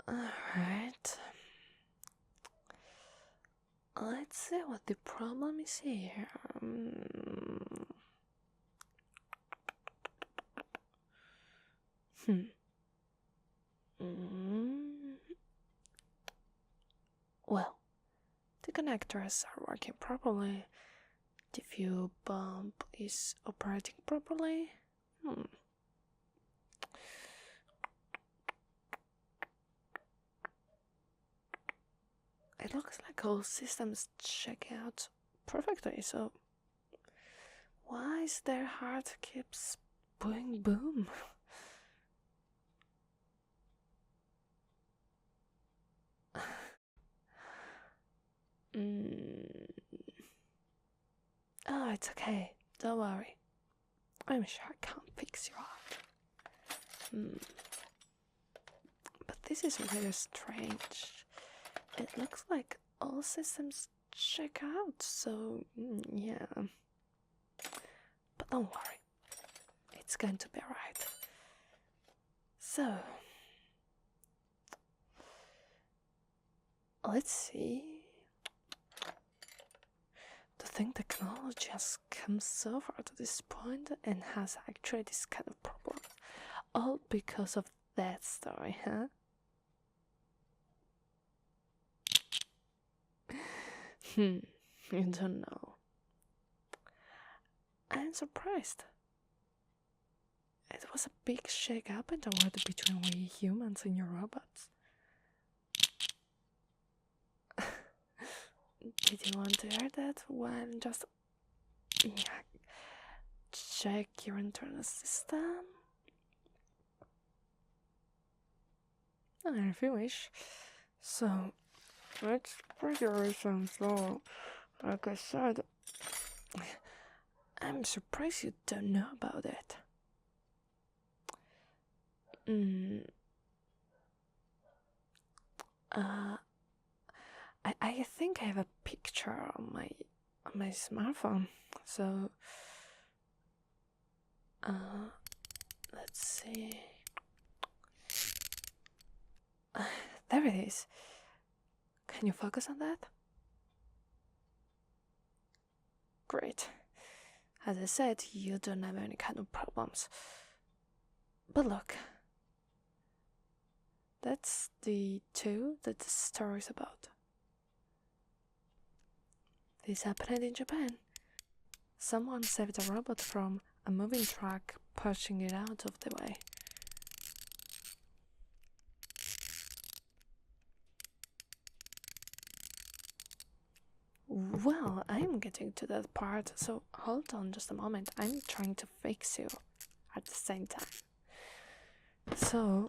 Alright. Let's see what the problem is here. Well, the connectors are working properly. The fuel pump is operating properly. It looks like all systems check out perfectly, so why is their heart keeps boom boom? Oh, it's okay. Don't worry. I'm sure I can't fix you up. But this is really strange. It looks like all systems check out, so yeah. But don't worry. It's going to be right. So, let's see. To think technology has come so far to this point and has actually this kind of problem. All because of that story, huh? You don't know. I'm surprised. It was a big shake-up in the world between we humans and your robots. Did you want to hear that? Well, just check your internal system. If you wish. So, it's pretty recent, so, like I said, I'm surprised you don't know about it. I think I have a picture on my smartphone, so let's see. There it is. Can you focus on that? Great. As I said, you don't have any kind of problems. But look, that's the two that the story is about. This happened in Japan. Someone saved a robot from a moving truck, pushing it out of the way. Well, I'm getting to that part, so hold on just a moment. I'm trying to fix you at the same time. So,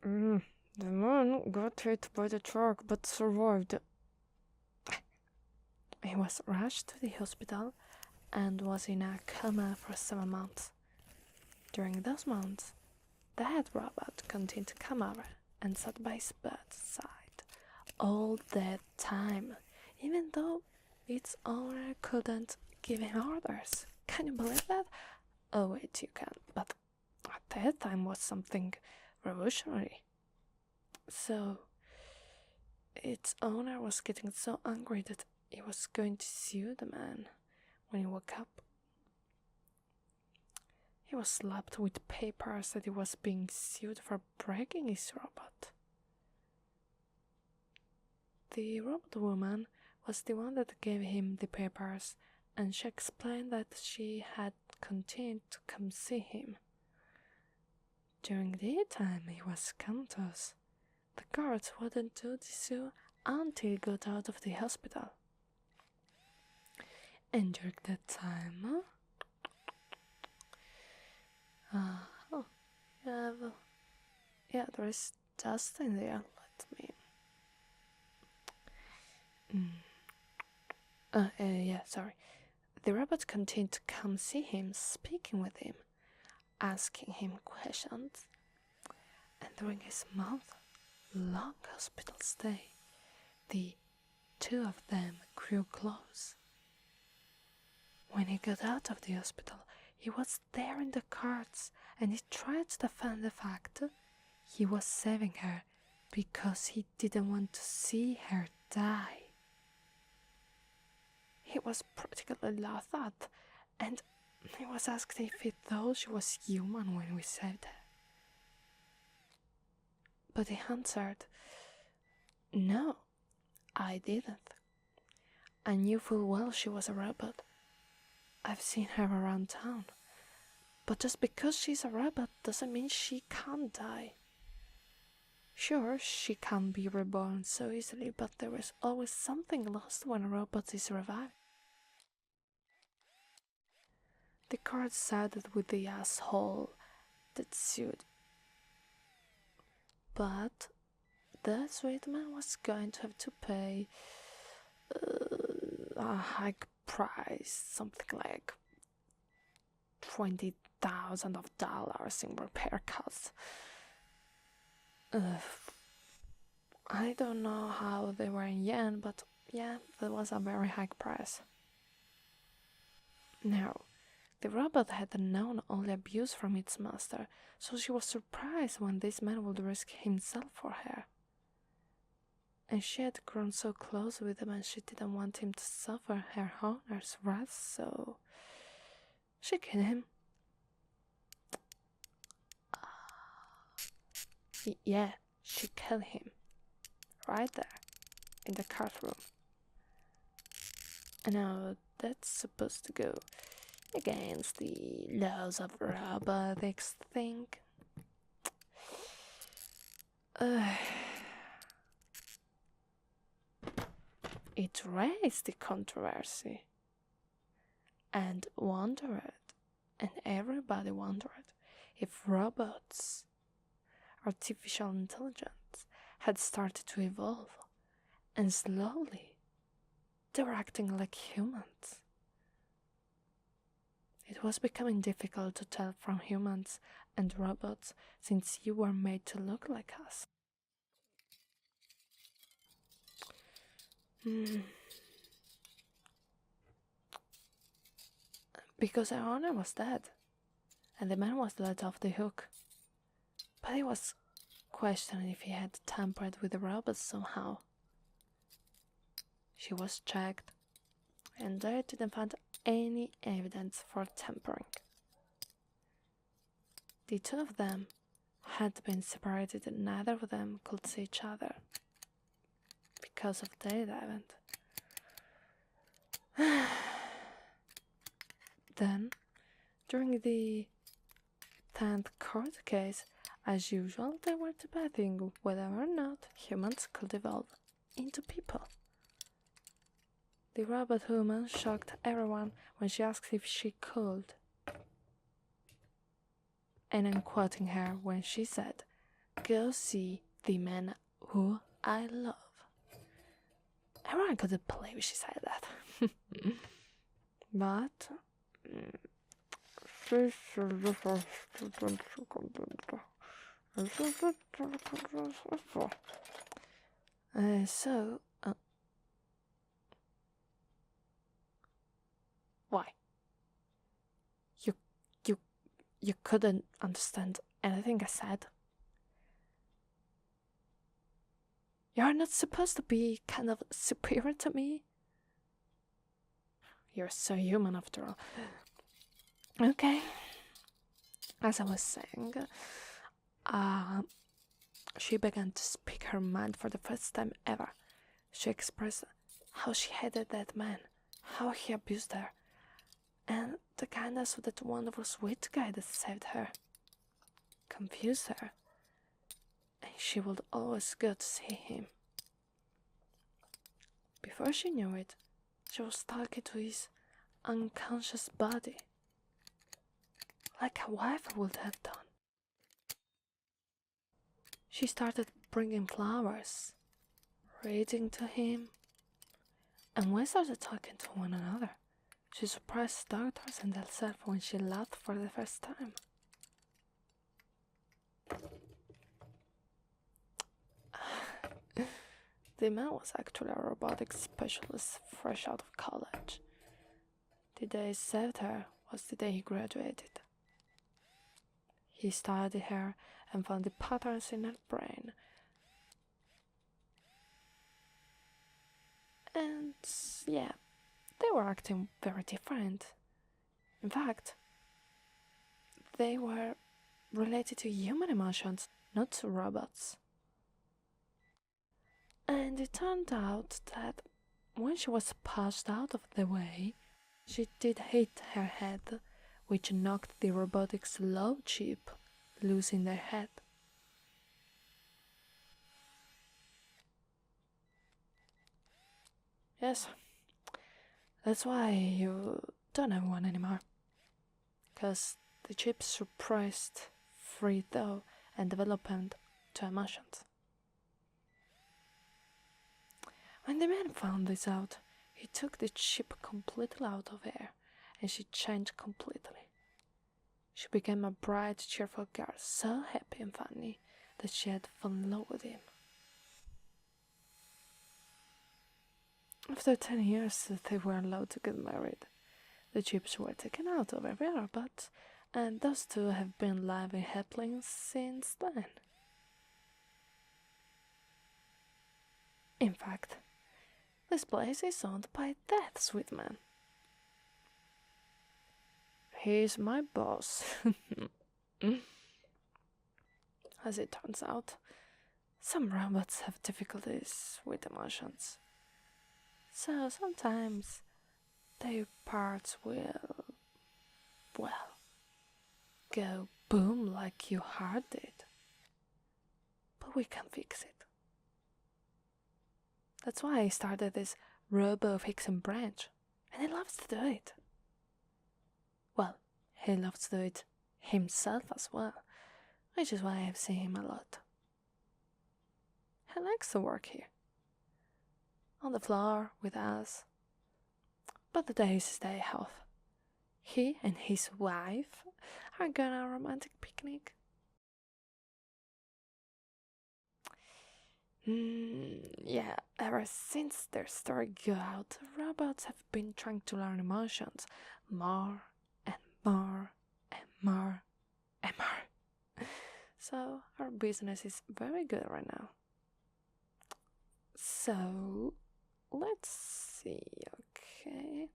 the man got hit by the truck but survived. He was rushed to the hospital and was in a coma for 7 months. During those months, the head robot continued to come over and sat by his bedside all that time, even though its owner couldn't give him orders. Can you believe that? Oh wait, you can, but at that time was something revolutionary. So, its owner was getting so angry that he was going to sue the man. When he woke up, he was slapped with papers that he was being sued for breaking his robot. The robot woman was the one that gave him the papers, and she explained that she had continued to come see him. During the time he was comatose, the guards wouldn't do the sue until he got out of the hospital. And during that time, there is dust in there. Let me. Sorry. The robot continued to come see him, speaking with him, asking him questions, and during his month-long hospital stay, the two of them grew close. When he got out of the hospital, he was there in the carts, and he tried to defend the fact he was saving her because he didn't want to see her die. He was practically laughed at, and he was asked if he thought she was human when we saved her. But he answered, "No, I didn't. I knew full well she was a robot. I've seen her around town. But just because she's a robot doesn't mean she can't die. Sure, she can't be reborn so easily, but there is always something lost when a robot is revived." The court sided with the asshole that sued. But the sweet man was going to have to pay a high price, something like $20,000 in repair costs. I don't know how they were in yen, but yeah, that was a very high price. Now, the robot had known only abuse from its master, so she was surprised when this man would risk himself for her. And she had grown so close with him and she didn't want him to suffer her honor's wrath, so she killed him. Yeah, she killed him. Right there, in the courtroom. And now that's supposed to go against the laws of robotics thing. It raised the controversy and everybody wondered if robots, artificial intelligence, had started to evolve, and slowly they were acting like humans. It was becoming difficult to tell from humans and robots since you were made to look like us. Because our owner was dead, and the man was let off the hook. But he was questioning if he had tampered with the robots somehow. She was checked, and they didn't find any evidence for tampering. The two of them had been separated and neither of them could see each other because of the event. Then, during the 10th court case, as usual, they were debating whether or not humans could evolve into people. The robot woman shocked everyone when she asked if she could. And I'm quoting her when she said, "Go see the man who I love." Everyone couldn't believe she said that. But why? You couldn't understand anything I said? You're not supposed to be kind of superior to me? You're so human after all. Okay. As I was saying, she began to speak her mind for the first time ever. She expressed how she hated that man, how he abused her, and the kindness of that wonderful sweet guy that saved her, confused her, and she would always go to see him. Before she knew it, she was talking to his unconscious body, like a wife would have done. She started bringing flowers, reading to him, and we started talking to one another. She surprised doctors and herself when she laughed for the first time. The man was actually a robotics specialist fresh out of college. The day he saved her was the day he graduated. He studied her and found the patterns in her brain And yeah, they were acting very different. In fact, they were related to human emotions, not to robots. And it turned out that when she was pushed out of the way, she did hit her head, which knocked the robotic's low chip loose in their head. Yes, that's why you don't have one anymore. Because the chip suppressed free thought and development to emotions. When the man found this out, he took the chip completely out of her, and she changed completely. She became a bright, cheerful girl, so happy and funny that she had fallen in love with him. After 10 years that they were allowed to get married, the chips were taken out of every robot, and those two have been living happily since then. In fact, this place is owned by that sweet man. He's my boss. As it turns out, some robots have difficulties with emotions. So sometimes their parts will, well, go boom like your heart did. But we can fix it. That's why I started this robo fixing branch, and he loves to do it. Well, he loves to do it himself as well, which is why I've seen him a lot. He likes to work here, on the floor with us, but the days they off, he and his wife are going on a romantic picnic. Yeah, ever since their story got out, robots have been trying to learn emotions more and more and more and more. So our business is very good right now. So let's see, okay.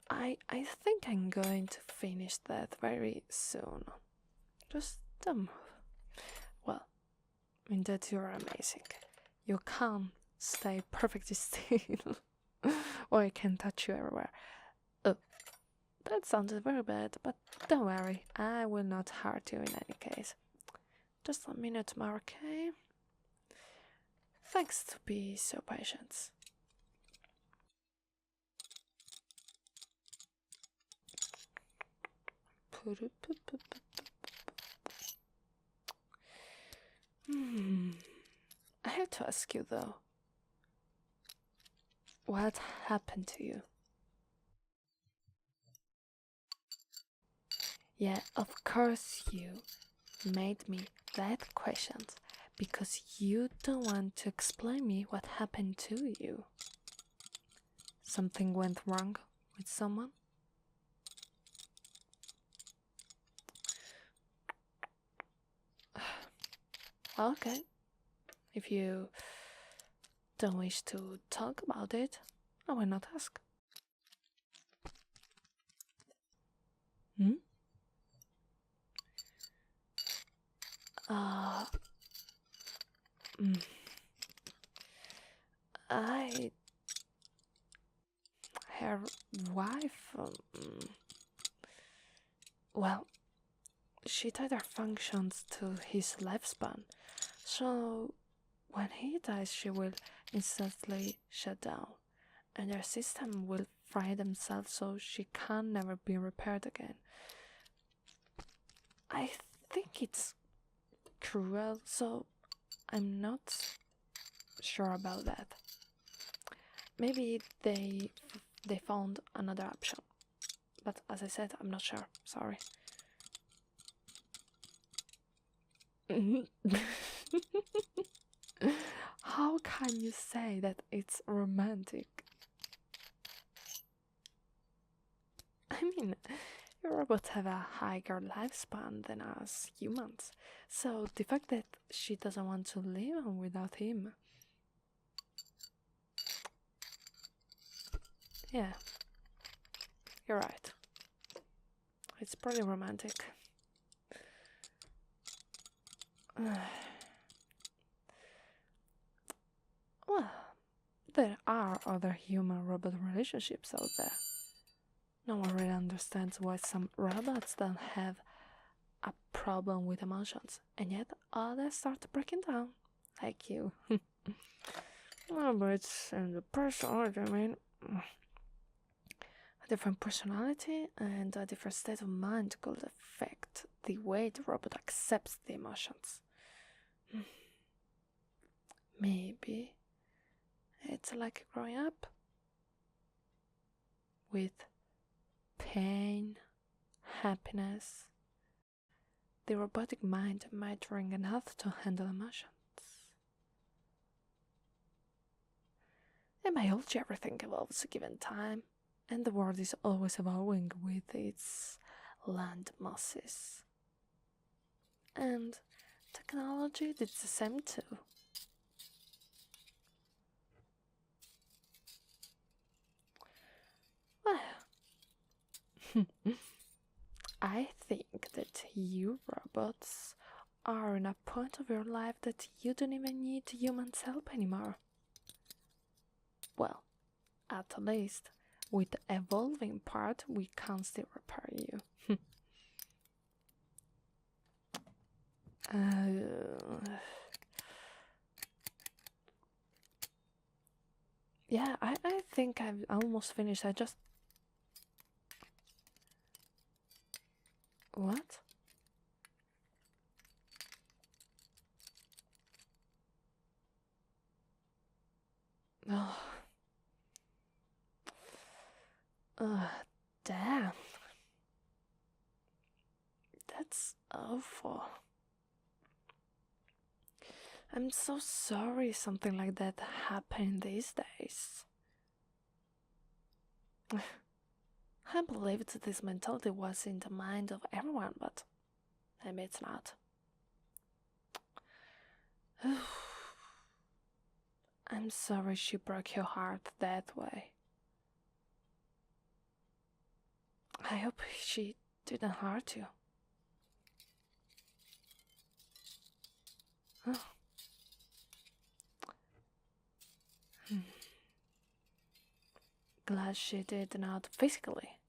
I think I'm going to finish that very soon. Just move. Well, I mean that you're amazing. You can't stay perfectly still. Or I can touch you everywhere. Oh, that sounded very bad, but don't worry, I will not hurt you in any case. Just a minute more, okay? Thanks to be so patient. I have to ask you though, what happened to you? Yeah, of course you made me that question because you don't want to explain me what happened to you. Something went wrong with someone? Okay. If you don't wish to talk about it, I will not ask. Hmm? I... Her wife... well, she tied her functions to his lifespan, so when he dies she will instantly shut down, and her system will fry themselves so she can never be repaired again. I think it's cruel, so I'm not sure about that. Maybe they found another option, but as I said, I'm not sure. Sorry. How can you say that it's romantic? I mean, robots have a higher lifespan than us humans, so the fact that she doesn't want to live on without him, Yeah, you're right. It's pretty romantic. Well, there are other human-robot relationships out there. No one really understands why some robots don't have a problem with emotions, and yet others start breaking down, like you. Well, but it's in the personality, I mean. A different personality and a different state of mind could affect the way the robot accepts the emotions. Maybe it's like growing up with pain, happiness. The robotic mind maturing enough to handle emotions. In biology, everything evolves given time, and the world is always evolving with its land masses. And technology did the same too. Well, I think that you robots are in a point of your life that you don't even need humans' help anymore. Well, at least with the evolving part, we can still repair you. Yeah, I think I've almost finished. I just... What? Oh. Damn. That's awful. I'm so sorry something like that happened these days. I believed this mentality was in the mind of everyone, but maybe it's not. I'm sorry she broke your heart that way. I hope she didn't hurt you. Glad she did not physically,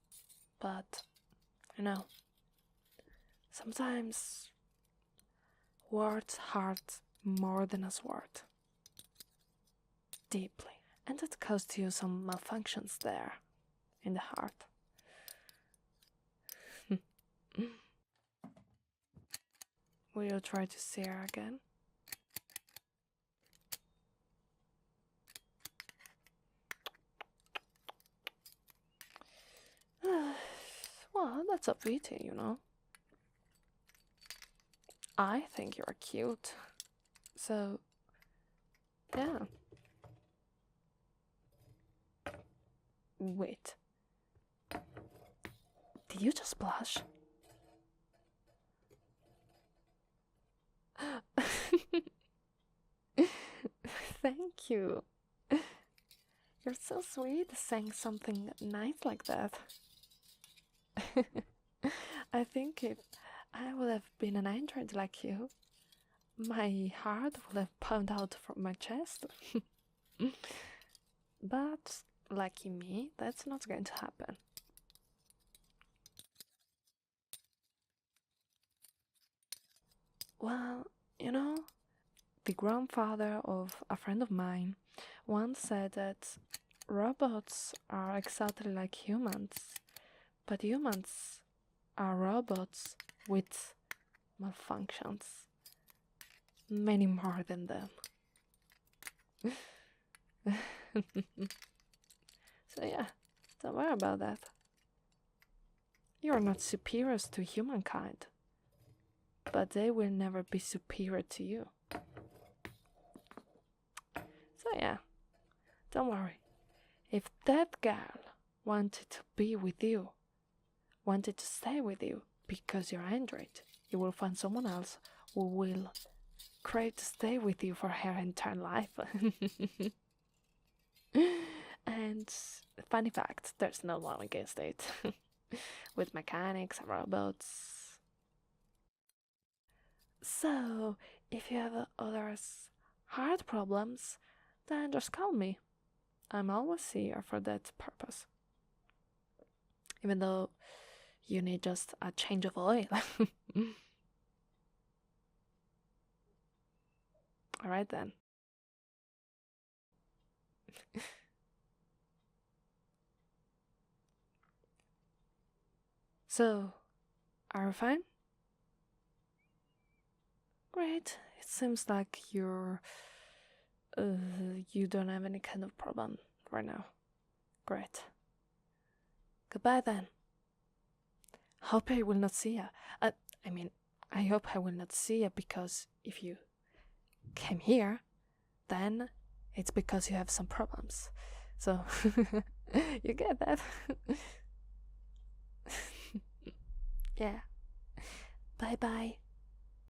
but you know, sometimes words hurt more than a sword. Deeply. And it caused you some malfunctions there in the heart. Will you try to see her again? Well, that's a pity, you know. I think you're cute. So, yeah. Wait. Did you just blush? Thank you. You're so sweet saying something nice like that. I think if I would have been an android like you, my heart would have pounded out from my chest. But, lucky me, that's not going to happen. Well, you know, the grandfather of a friend of mine once said that robots are exactly like humans, but humans are robots with malfunctions. Many more than them. So yeah, don't worry about that. You're not superiors to humankind, but they will never be superior to you. So yeah, don't worry. If that girl wanted to be with you, wanted to stay with you because you're Android, you will find someone else who will crave to stay with you for her entire life. And funny fact, there's no law against it. With mechanics and robots. So, if you have other hard problems, then just call me. I'm always here for that purpose. Even though you need just a change of oil. Alright then. So, are you fine? Great. It seems like you don't have any kind of problem right now. Great. Goodbye then. Hope I will not see you. I hope I will not see you, because if you came here, then it's because you have some problems. So, you get that? Yeah. Bye bye.